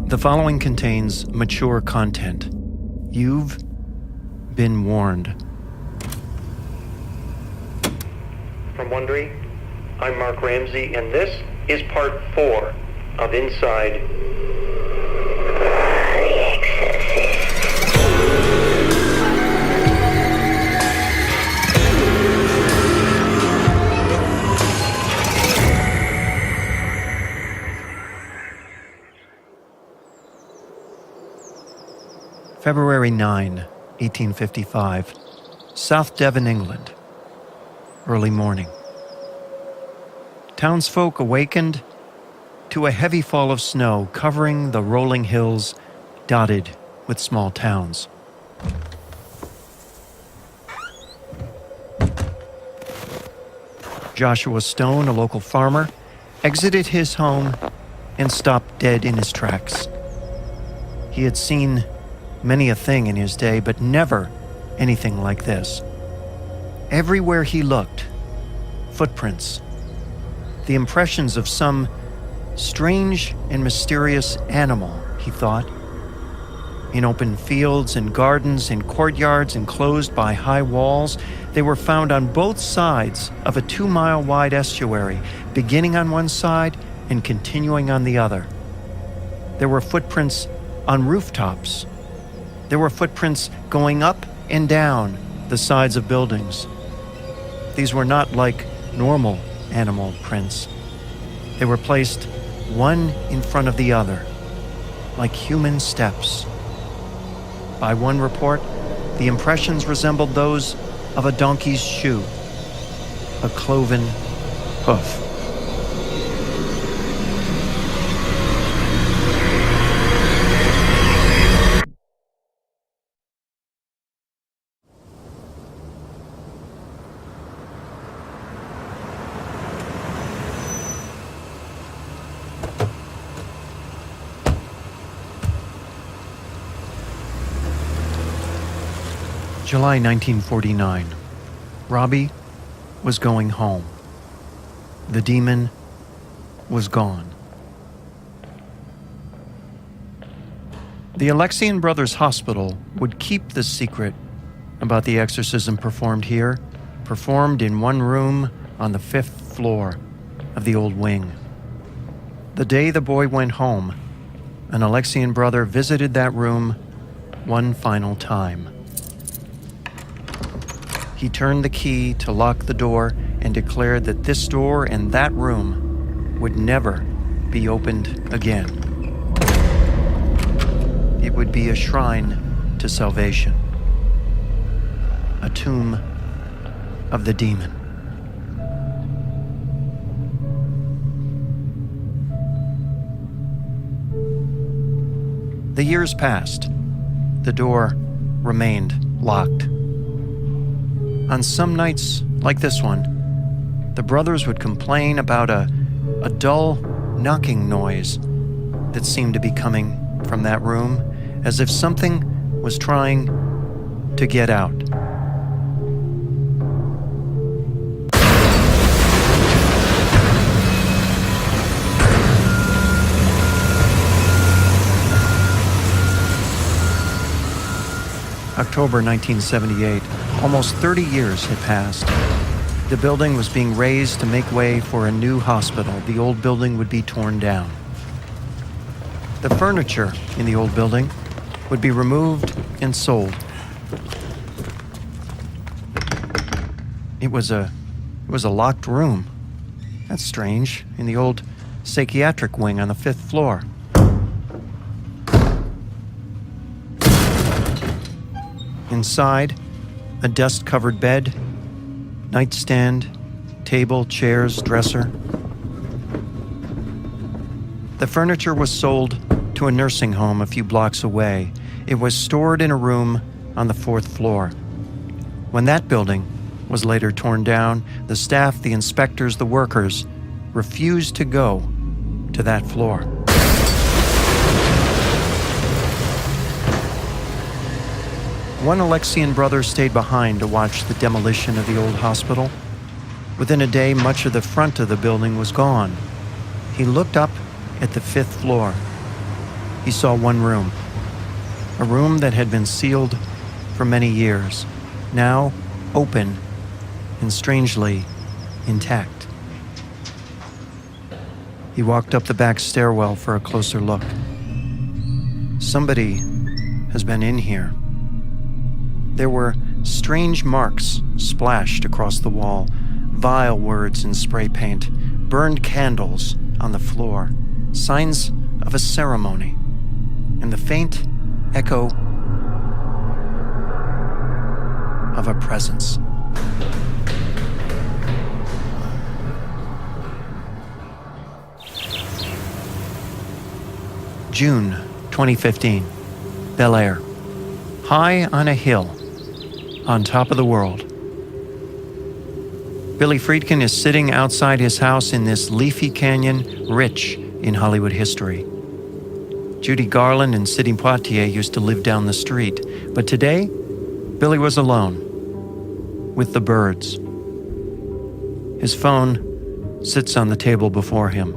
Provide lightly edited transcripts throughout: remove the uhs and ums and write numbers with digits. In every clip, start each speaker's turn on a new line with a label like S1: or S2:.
S1: The following contains mature content. You've been warned.
S2: From Wondery, I'm Mark Ramsey, and this is part 4 of Inside the Exorcist.
S1: February 9, 1855, South Devon, England. Early morning. Townsfolk awakened to a heavy fall of snow covering the rolling hills dotted with small towns. Joshua Stone, a local farmer, exited his home and stopped dead in his tracks. He had seen many a thing in his day, but never anything like this. Everywhere he looked, footprints, the impressions of some strange and mysterious animal, he thought. In open fields and gardens, in courtyards enclosed by high walls, they were found on both sides of a 2-mile-wide estuary, beginning on one side and continuing on the other. There were footprints on rooftops. There were footprints going up and down the sides of buildings. These were not like normal animal prints. They were placed one in front of the other, like human steps. By one report, the impressions resembled those of a donkey's shoe, a cloven hoof. July 1949. Robbie was going home. The demon was gone. The Alexian Brothers Hospital would keep the secret about the exorcism performed in one room on the 5th floor of the old wing. The day the boy went home, an Alexian brother visited that room one final time. He turned the key to lock the door and declared that this door and that room would never be opened again. It would be a shrine to salvation, a tomb of the demon. The years passed. The door remained locked. On some nights, like this one, the brothers would complain about a dull knocking noise that seemed to be coming from that room, as if something was trying to get out. October 1978. Almost 30 years had passed. The building was being razed to make way for a new hospital. The old building would be torn down. The furniture in the old building would be removed and sold. It was a locked room. That's strange, in the old psychiatric wing on the 5th floor. Inside, a dust-covered bed, nightstand, table, chairs, dresser. The furniture was sold to a nursing home a few blocks away. It was stored in a room on the 4th floor. When that building was later torn down, the staff, the inspectors, the workers refused to go to that floor. One Alexian brother stayed behind to watch the demolition of the old hospital. Within a day, much of the front of the building was gone. He looked up at the 5th floor. he saw one room. A room that had been sealed for many years, now open and strangely intact. He walked up the back stairwell for a closer look. Somebody has been in here. There were strange marks splashed across the wall, vile words in spray paint, burned candles on the floor, signs of a ceremony, and the faint echo of a presence. June 2015, Bel Air. High on a hill, on top of the world. Billy Friedkin is sitting outside his house in this leafy canyon rich in Hollywood history. Judy Garland and Sidney Poitier used to live down the street, but today, Billy was alone, with the birds. His phone sits on the table before him,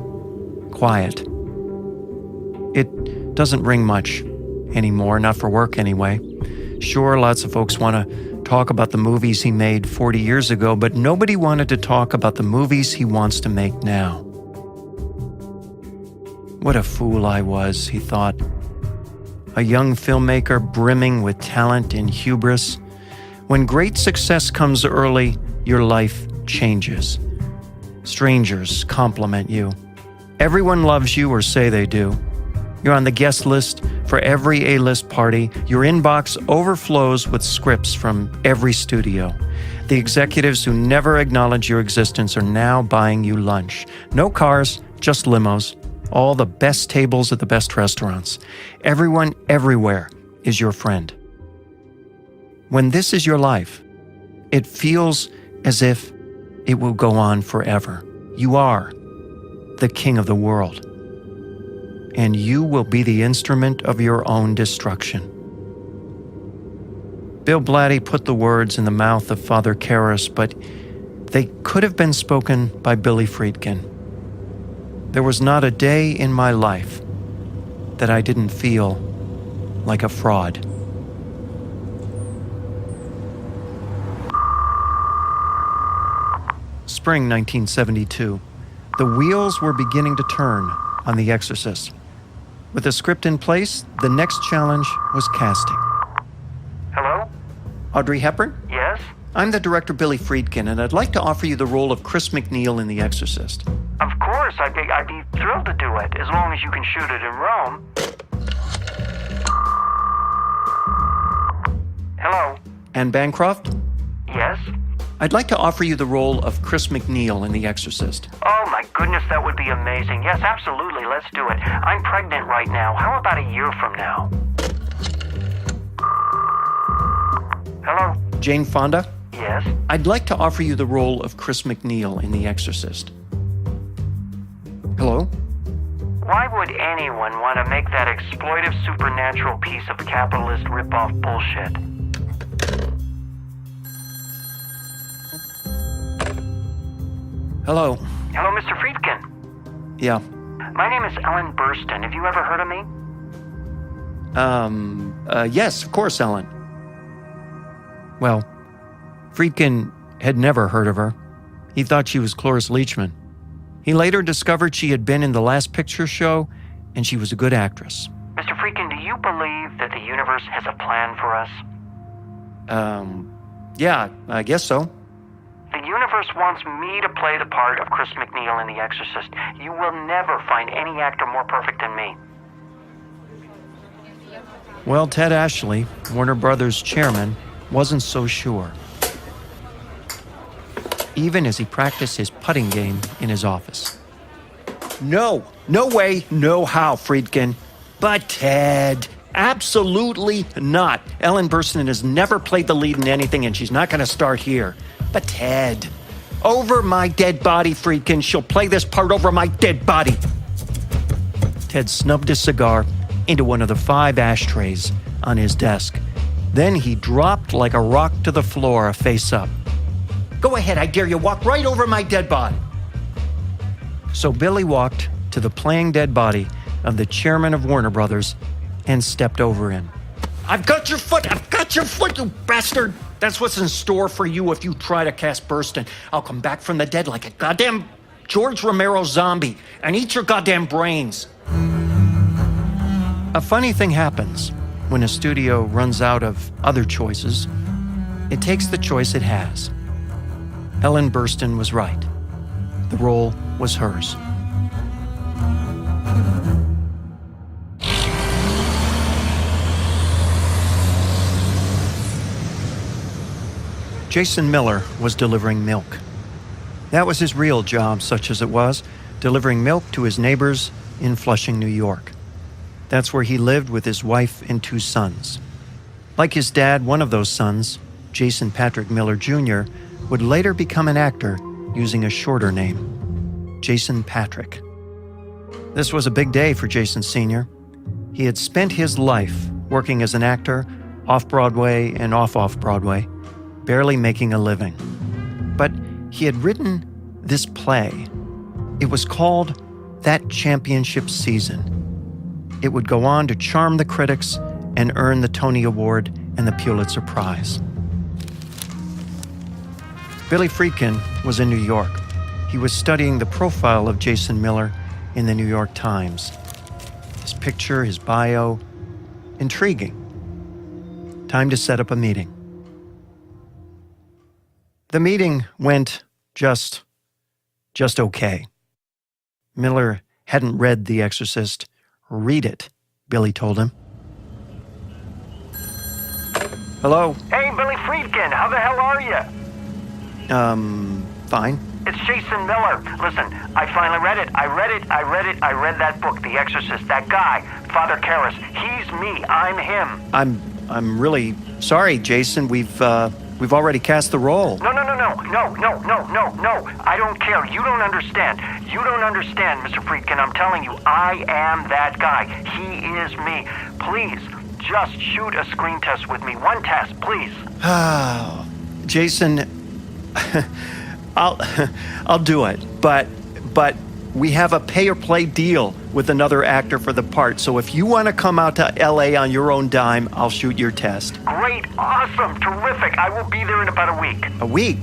S1: quiet. It doesn't ring much anymore, not for work anyway. Sure, lots of folks want to talk about the movies he made 40 years ago, but nobody wanted to talk about the movies he wants to make now. What a fool I was, he thought. A young filmmaker brimming with talent and hubris. When great success comes early, your life changes. Strangers compliment you. Everyone loves you, or say they do. You're on the guest list for every A-list party. Your inbox overflows with scripts from every studio. The executives who never acknowledge your existence are now buying you lunch. No cars, just limos. All the best tables at the best restaurants. Everyone, everywhere is your friend. When this is your life, it feels as if it will go on forever. You are the king of the world, and you will be the instrument of your own destruction. Bill Blatty put the words in the mouth of Father Karras, but they could have been spoken by Billy Friedkin. There was not a day in my life that I didn't feel like a fraud. Spring 1972. The wheels were beginning to turn on The Exorcist. With the script in place, the next challenge was casting.
S2: Hello?
S1: Audrey Hepburn?
S2: Yes?
S1: I'm the director Billy Friedkin, and I'd like to offer you the role of Chris MacNeil in The Exorcist.
S2: Of course, I'd be thrilled to do it, as long as you can shoot it in Rome. Hello?
S1: Anne Bancroft?
S2: Yes?
S1: I'd like to offer you the role of Chris MacNeil in The Exorcist.
S2: Oh my goodness, that would be amazing. Yes, absolutely, let's do it. I'm pregnant right now. How about a year from now? Hello?
S1: Jane Fonda?
S2: Yes?
S1: I'd like to offer you the role of Chris MacNeil in The Exorcist. Hello?
S2: Why would anyone want to make that exploitive supernatural piece of capitalist rip-off bullshit?
S1: Hello?
S2: Hello, Mr. Friedkin.
S1: Yeah.
S2: My name is Ellen Burstyn. Have you ever heard of me?
S1: Yes, of course, Ellen. Well, Friedkin had never heard of her. He thought she was Cloris Leachman. He later discovered she had been in the Last Picture Show, and she was a good actress.
S2: Mr. Friedkin, do you believe that the universe has a plan for us?
S1: Yeah, I guess so.
S2: The universe wants me to play the part of Chris MacNeil in The Exorcist. You will never find any actor more perfect than me.
S1: Well, Ted Ashley, Warner Brothers chairman, wasn't so sure, even as he practiced his putting game in his office. No way, no how, Friedkin. But Ted, absolutely not. Ellen Burstyn has never played the lead in anything, and she's not going to start here. But Ted, over my dead body, Friedkin. She'll play this part over my dead body. Ted snubbed his cigar into one of the 5 ashtrays on his desk. Then he dropped like a rock to the floor, face up. Go ahead, I dare you, walk right over my dead body. So Billy walked to the playing dead body of the chairman of Warner Brothers and stepped over him. "I've got your foot, you bastard! That's what's in store for you if you try to cast Burstyn. I'll come back from the dead like a goddamn George Romero zombie and eat your goddamn brains." A funny thing happens when a studio runs out of other choices. It takes the choice it has. Ellen Burstyn was right. The role was hers. Jason Miller was delivering milk. That was his real job, such as it was, delivering milk to his neighbors in Flushing, New York. That's where he lived with his wife and 2 sons. Like his dad, one of those sons, Jason Patrick Miller Jr., would later become an actor using a shorter name, Jason Patrick. This was a big day for Jason Sr. He had spent his life working as an actor off-Broadway and off-Broadway, barely making a living. But he had written this play. It was called That Championship Season. It would go on to charm the critics and earn the Tony Award and the Pulitzer Prize. Billy Friedkin was in New York. He was studying the profile of Jason Miller in the New York Times. His picture, his bio, intriguing. Time to set up a meeting. The meeting went just okay. Miller hadn't read The Exorcist. "Read it," Billy told him. "Hello?"
S2: Hey, Billy Friedkin, how the hell are you?
S1: Fine.
S2: It's Jason Miller. Listen, I finally read it. I read that book, The Exorcist. That guy, Father Karras. He's me. I'm him.
S1: I'm really sorry, Jason. We've already cast the role.
S2: No. I don't care. You don't understand. Mr. Friedkin. I'm telling you, I am that guy. He is me. Please, just shoot a screen test with me. One test, please.
S1: Jason, I'll do it. But we have a pay-or-play deal with another actor for the part. So if you want to come out to L.A. on your own dime, I'll shoot your test.
S2: Great, awesome, terrific. I will be there in about a week.
S1: A week?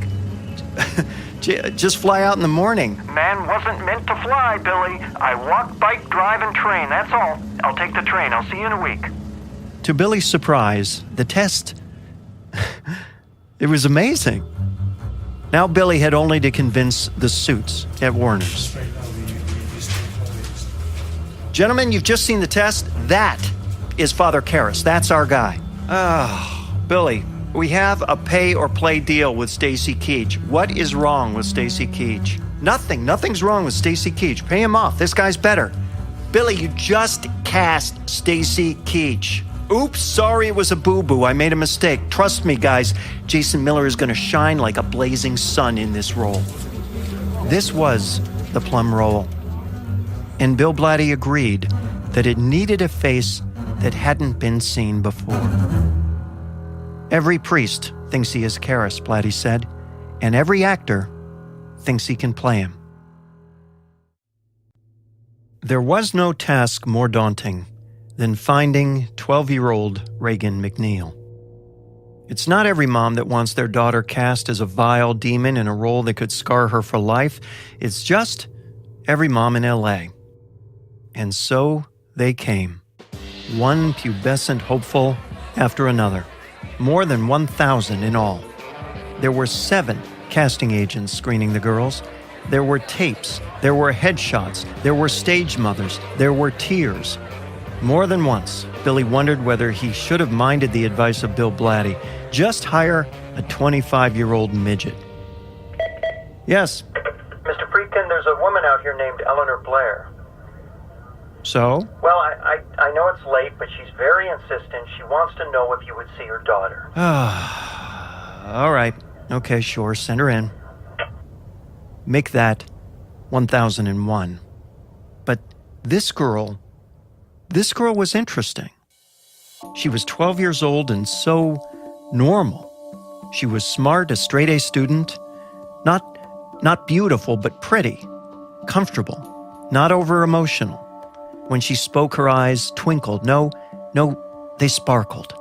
S1: Just fly out in the morning.
S2: Man wasn't meant to fly, Billy. I walk, bike, drive, and train. That's all. I'll take the train. I'll see you in a week.
S1: To Billy's surprise, the test, it was amazing. Now Billy had only to convince the suits at Warner's. Gentlemen, you've just seen the test. That is Father Karras. That's our guy. Billy, we have a pay-or-play deal with Stacy Keach. What is wrong with Stacy Keach? Nothing. Nothing's wrong with Stacy Keach. Pay him off. This guy's better. Billy, you just cast Stacy Keach. Oops, sorry, it was a boo-boo. I made a mistake. Trust me, guys. Jason Miller is going to shine like a blazing sun in this role. This was the plum role. And Bill Blatty agreed that it needed a face that hadn't been seen before. Every priest thinks he is Karras, Blatty said, and every actor thinks he can play him. There was no task more daunting than finding 12-year-old Reagan McNeil. It's not every mom that wants their daughter cast as a vile demon in a role that could scar her for life. It's just every mom in L.A. And so they came, one pubescent hopeful after another, more than 1,000 in all. There were 7 casting agents screening the girls. There were tapes, there were headshots, there were stage mothers, there were tears. More than once, Billy wondered whether he should have minded the advice of Bill Blatty. Just hire a 25-year-old midget. Yes?
S3: Mr. Friedkin, there's a woman out here named Linda Blair.
S1: So?
S3: Well, I know it's late, but she's very insistent. She wants to know if you would see her daughter.
S1: All right. Okay, sure. Send her in. Make that 1001. But this girl was interesting. She was 12 years old and so normal. She was smart, a straight-A student. Not beautiful, but pretty. Comfortable. Not over-emotional. When she spoke, her eyes twinkled. No, they sparkled.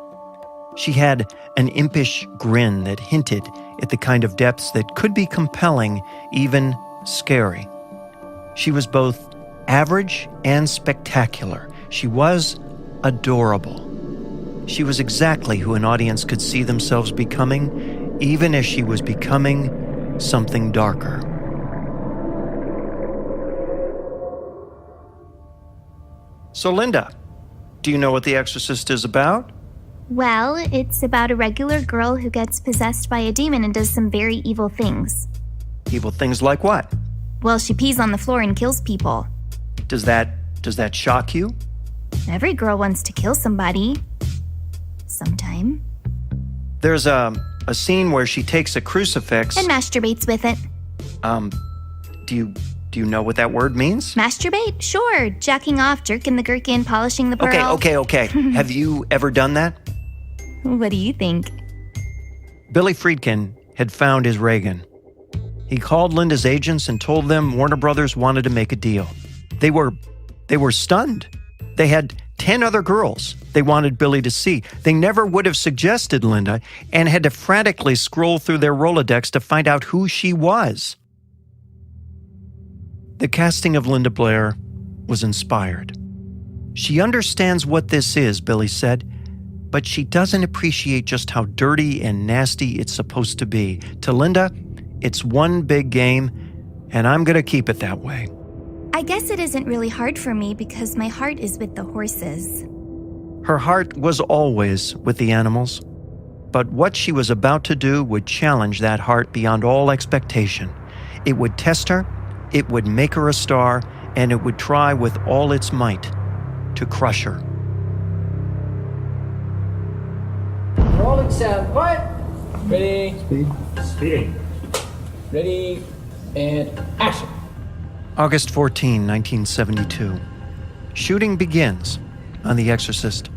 S1: She had an impish grin that hinted at the kind of depths that could be compelling, even scary. She was both average and spectacular. She was adorable. She was exactly who an audience could see themselves becoming, even as she was becoming something darker. So, Linda, do you know what The Exorcist is about?
S4: Well, it's about a regular girl who gets possessed by a demon and does some very evil things.
S1: Evil things like what?
S4: Well, she pees on the floor and kills people.
S1: Does that shock you?
S4: Every girl wants to kill somebody. Sometime.
S1: There's a scene where she takes a crucifix
S4: And masturbates with it.
S1: Do you know what that word means?
S4: Masturbate? Sure. Jacking off, jerking the gherkin, polishing the pearl.
S1: Okay. Have you ever done that?
S4: What do you think?
S1: Billy Friedkin had found his Reagan. He called Linda's agents and told them Warner Brothers wanted to make a deal. They were stunned. They had 10 other girls they wanted Billy to see. They never would have suggested Linda and had to frantically scroll through their Rolodex to find out who she was. The casting of Linda Blair was inspired. She understands what this is, Billy said, but she doesn't appreciate just how dirty and nasty it's supposed to be. To Linda, it's one big game, and I'm going to keep it that way.
S4: I guess it isn't really hard for me because my heart is with the horses.
S1: Her heart was always with the animals, but what she was about to do would challenge that heart beyond all expectation. It would test her, it would make her a star, and it would try with all its might to crush her.
S5: Rolling sound, quiet. Ready?
S3: Speeding.
S5: Ready, and action.
S1: August 14, 1972. Shooting begins on The Exorcist.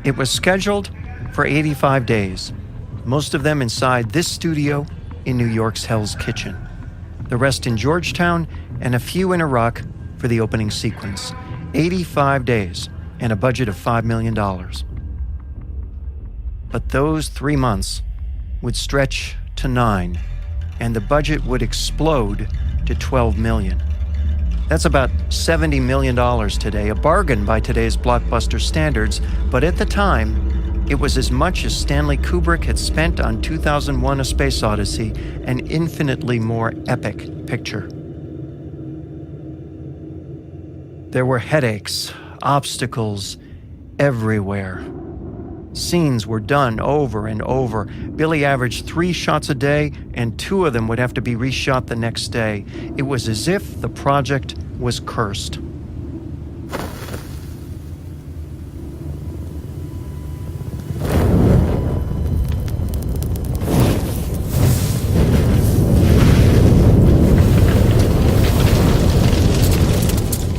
S1: It was scheduled for 85 days, most of them inside this studio in New York's Hell's Kitchen. The rest in Georgetown and a few in Iraq for the opening sequence. 85 days and a budget of $5 million. But those 3 months would stretch to 9, and the budget would explode to $12 million. That's about $70 million today, a bargain by today's blockbuster standards, but at the time, it was as much as Stanley Kubrick had spent on 2001: A Space Odyssey, an infinitely more epic picture. There were headaches, obstacles everywhere. Scenes were done over and over. Billy averaged 3 shots a day, and 2 of them would have to be reshot the next day. It was as if the project was cursed.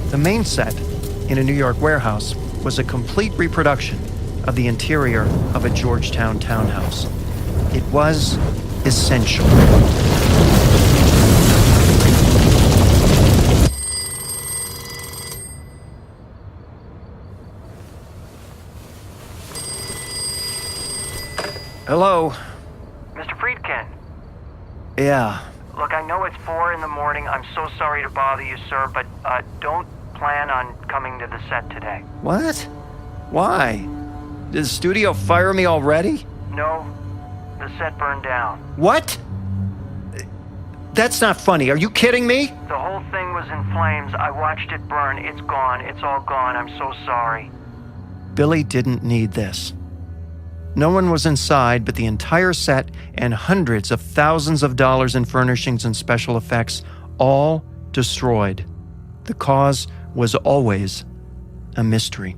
S1: The main set, in a New York warehouse, was a complete reproduction of the interior of a Georgetown townhouse. It was essential. Hello?
S2: Mr. Friedkin.
S1: Yeah.
S2: Look, I know it's 4 in the morning. I'm so sorry to bother you, sir, but don't plan on coming to the set today.
S1: What? Why? Did the studio fire me already?
S2: No, the set burned down.
S1: What? That's not funny. Are you kidding me?
S2: The whole thing was in flames. I watched it burn. It's gone. It's all gone. I'm so sorry.
S1: Billy didn't need this. No one was inside, but the entire set and hundreds of thousands of dollars in furnishings and special effects, all destroyed. The cause was always a mystery.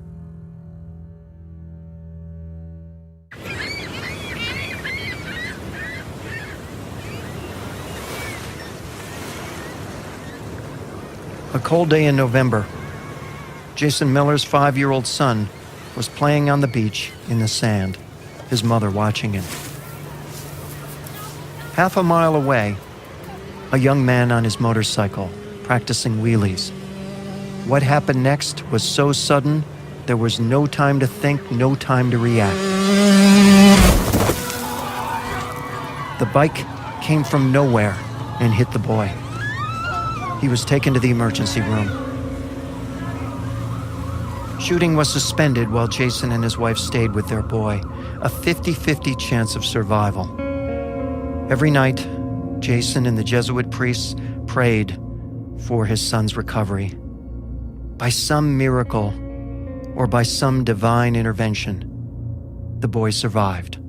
S1: A cold day in November. Jason Miller's 5-year-old son was playing on the beach in the sand, his mother watching him. Half a mile away, a young man on his motorcycle practicing wheelies. What happened next was so sudden, there was no time to think, no time to react. The bike came from nowhere and hit the boy. He was taken to the emergency room. Shooting was suspended while Jason and his wife stayed with their boy, a 50-50 chance of survival. Every night, Jason and the Jesuit priests prayed for his son's recovery. By some miracle or by some divine intervention, the boy survived.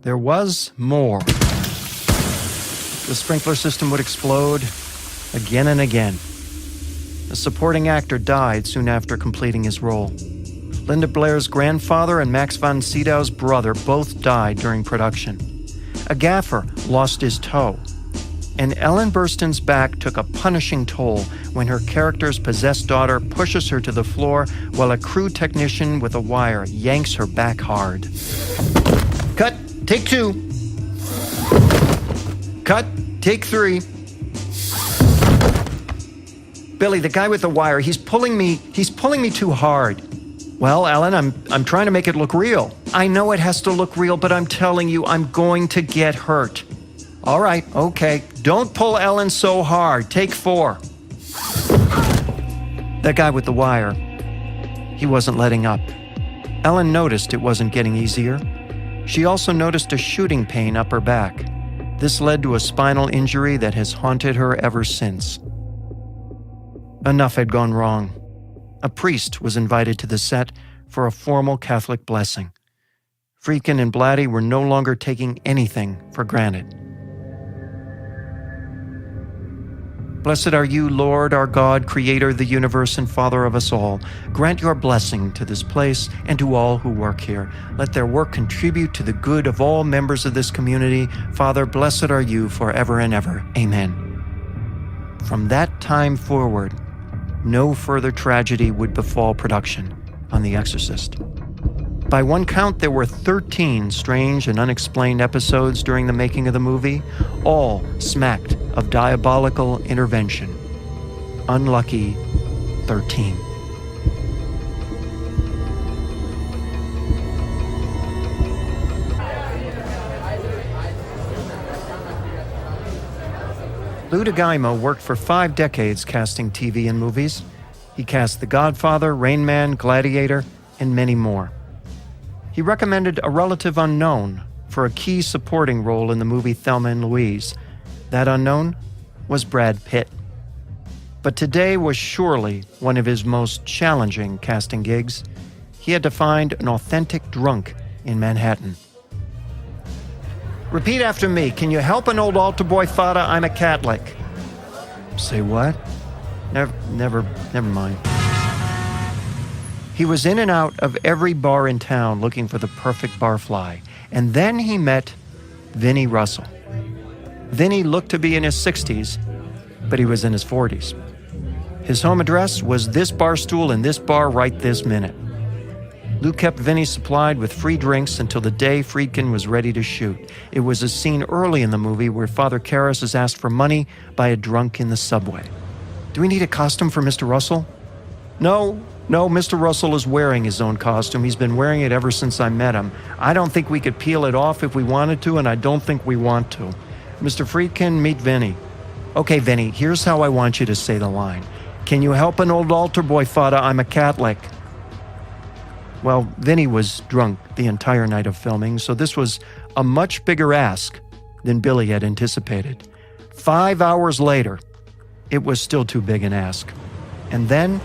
S1: There was more. The sprinkler system would explode again and again. A supporting actor died soon after completing his role. Linda Blair's grandfather and Max von Sydow's brother both died during production. A gaffer lost his toe. And Ellen Burstyn's back took a punishing toll when her character's possessed daughter pushes her to the floor while a crew technician with a wire yanks her back hard. Cut. Take 2. Cut. Take 3. Billy, the guy with the wire, he's pulling me too hard. Well, Ellen, I'm trying to make it look real. I know it has to look real, but I'm telling you, I'm going to get hurt. All right, okay. Don't pull Ellen so hard. Take 4. That guy with the wire, he wasn't letting up. Ellen noticed it wasn't getting easier. She also noticed a shooting pain up her back. This led to a spinal injury that has haunted her ever since. Enough had gone wrong. A priest was invited to the set for a formal Catholic blessing. Friedkin and Blatty were no longer taking anything for granted. Blessed are you, Lord, our God, creator of the universe and Father of us all. Grant your blessing to this place and to all who work here. Let their work contribute to the good of all members of this community. Father, blessed are you forever and ever. Amen. From that time forward, no further tragedy would befall production on The Exorcist. By one count, there were 13 strange and unexplained episodes during the making of the movie, all smacked of diabolical intervention. Unlucky 13. Lou DeGuimo worked for 5 decades casting TV and movies. He cast The Godfather, Rain Man, Gladiator, and many more. He recommended a relative unknown for a key supporting role in the movie Thelma and Louise. That unknown was Brad Pitt. But today was surely one of his most challenging casting gigs. He had to find an authentic drunk in Manhattan. Repeat after me. Can you help an old altar boy, Fada? I'm a Catholic. Say what? Never mind. He was in and out of every bar in town looking for the perfect barfly. And then he met Vinnie Russell. Vinnie looked to be in his 60s, but he was in his 40s. His home address was this bar stool in this bar right this minute. Lou kept Vinnie supplied with free drinks until the day Friedkin was ready to shoot. It was a scene early in the movie where Father Karras is asked for money by a drunk in the subway. Do we need a costume for Mr. Russell? No, Mr. Russell is wearing his own costume. He's been wearing it ever since I met him. I don't think we could peel it off if we wanted to, and I don't think we want to. Mr. Friedkin, meet Vinnie. Okay, Vinnie, here's how I want you to say the line. Can you help an old altar boy, Fada? I'm a Catholic. Well, Vinnie was drunk the entire night of filming, so this was a much bigger ask than Billy had anticipated. 5 hours later, it was still too big an ask. And then,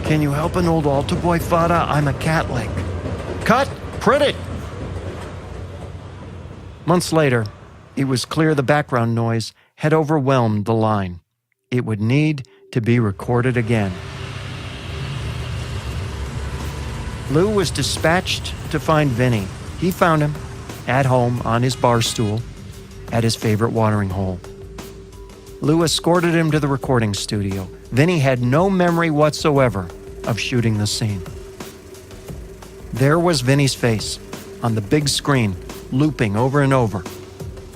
S1: can you help an old altar boy, Fada? I'm a Catholic. Cut! Print it! Months later, it was clear the background noise had overwhelmed the line. It would need to be recorded again. Lou was dispatched to find Vinnie. He found him at home on his bar stool at his favorite watering hole. Lou escorted him to the recording studio. Vinnie had no memory whatsoever of shooting the scene. There was Vinnie's face on the big screen, looping over and over.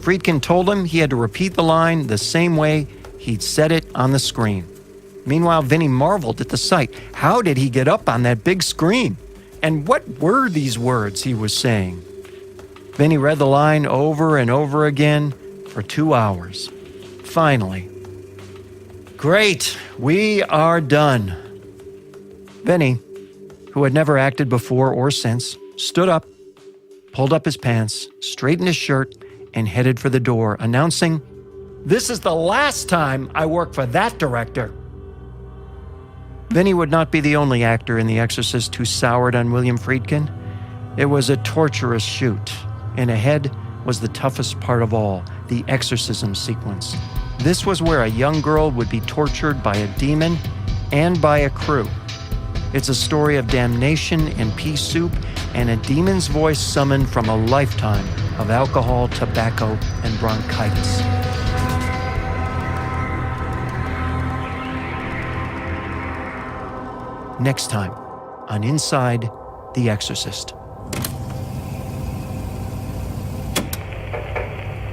S1: Friedkin told him he had to repeat the line the same way he'd set it on the screen. Meanwhile, Vinny marveled at the sight. How did he get up on that big screen? And what were these words he was saying? Vinny read the line over and over again for 2 hours. Finally, great, we are done. Vinny, who had never acted before or since, stood up, pulled up his pants, straightened his shirt, and headed for the door, announcing, "This is the last time I work for that director." Vinny would not be the only actor in The Exorcist who soured on William Friedkin. It was a torturous shoot, and ahead was the toughest part of all, the exorcism sequence. This was where a young girl would be tortured by a demon and by a crew. It's a story of damnation and pea soup and a demon's voice summoned from a lifetime of alcohol, tobacco, and bronchitis. Next time on Inside The Exorcist.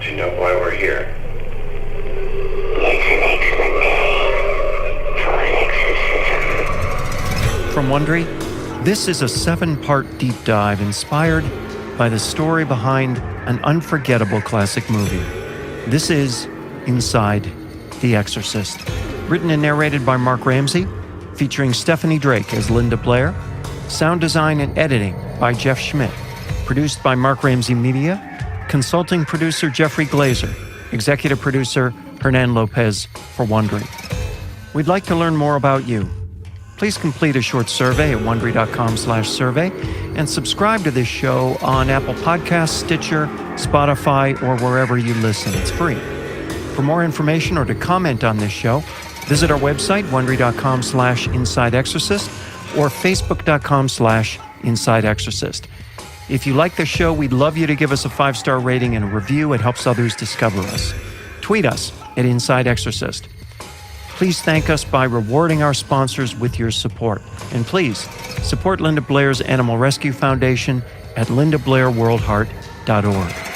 S6: Do you know why we're here?
S7: It's an excellent name for an exorcism.
S1: From Wondery, this is a 7-part deep dive inspired by the story behind an unforgettable classic movie. This is Inside The Exorcist. Written and narrated by Mark Ramsey, featuring Stephanie Drake as Linda Blair, sound design and editing by Jeff Schmidt, produced by Mark Ramsey Media, consulting producer Jeffrey Glazer, executive producer Hernan Lopez for Wondery. We'd like to learn more about you. Please complete a short survey at wondery.com/survey and subscribe to this show on Apple Podcasts, Stitcher, Spotify, or wherever you listen. It's free. For more information or to comment on this show, visit our website, wondery.com/InsideExorcist or facebook.com/InsideExorcist. If you like the show, we'd love you to give us a 5-star rating and a review. It helps others discover us. Tweet us at Inside Exorcist. Please thank us by rewarding our sponsors with your support. And please support Linda Blair's Animal Rescue Foundation at lindablairworldheart.org.